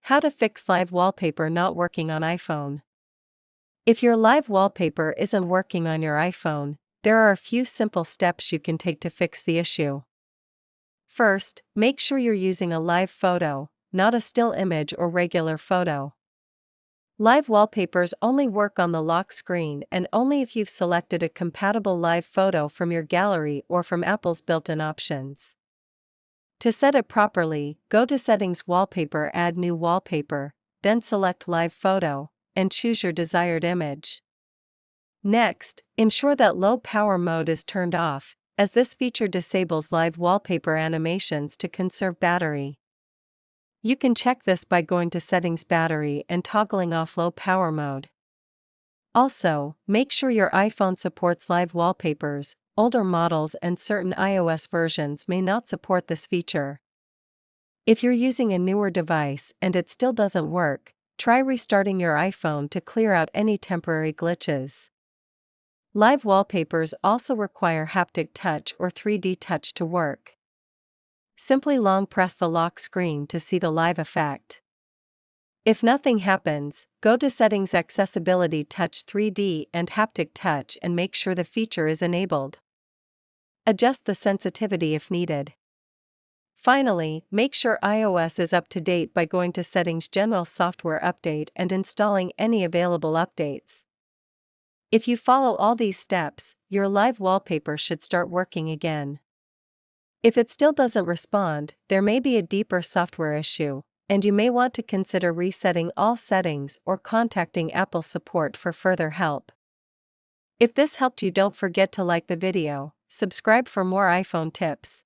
How to fix live wallpaper not working on iPhone. If your live wallpaper isn't working on your iPhone, there are a few simple steps you can take to fix the issue. First, make sure you're using a live photo, not a still image or regular photo. Live wallpapers only work on the lock screen and only if you've selected a compatible live photo from your gallery or from Apple's built-in options. To set it properly, go to Settings, Wallpaper, Add New Wallpaper, then select Live Photo, and choose your desired image. Next, ensure that low power mode is turned off, as this feature disables live wallpaper animations to conserve battery. You can check this by going to Settings, Battery, and toggling off low power mode. Also, make sure your iPhone supports live wallpapers. Older models and certain iOS versions may not support this feature. If you're using a newer device and it still doesn't work, try restarting your iPhone to clear out any temporary glitches. Live wallpapers also require haptic touch or 3D touch to work. Simply long press the lock screen to see the live effect. If nothing happens, go to Settings, Accessibility, Touch 3D and Haptic Touch and make sure the feature is enabled. Adjust the sensitivity if needed. Finally, make sure iOS is up to date by going to Settings, General Software Update and installing any available updates. If you follow all these steps, your live wallpaper should start working again. If it still doesn't respond, there may be a deeper software issue, and you may want to consider resetting all settings or contacting Apple support for further help. If this helped you, don't forget to like the video, subscribe for more iPhone tips.